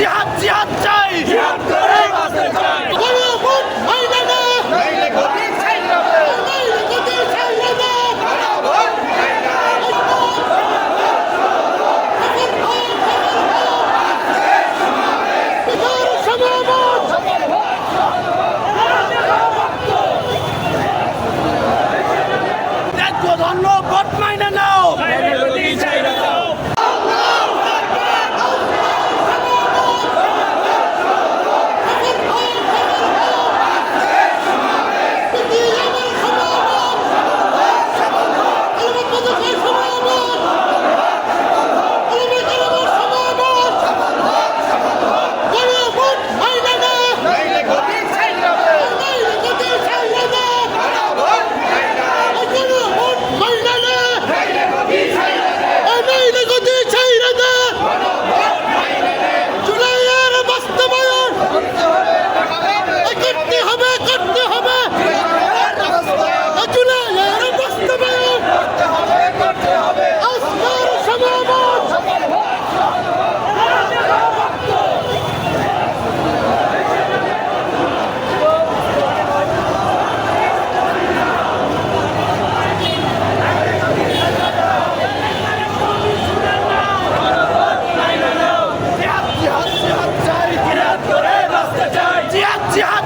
জিহাদ জিহাদ চাই, জিহাদ করে বাঁচতে চাই। গণভোট ময়দানে, নইলে গতি ছাইড়া দে, নইলে গতি ছাইড়া দে। গণভোট ছাইড়া দে। বিজয় সমাবেশ, ন্যায্য ধন্য ভোট মাইনে নাও। নইলে গতি ছাইড়া দাও। নইলে গতি ছাইড়া দে, গণভোট ছাইড়া দে। নইলে গতি ছাইড়া দে, গণভোট ছাইড়া দে। করতে হবে করতে হবে, করতে হবে। আজকের সমাবেশ জিহাদ করে বাঁচতে চাই। জিহাদ জিহাদ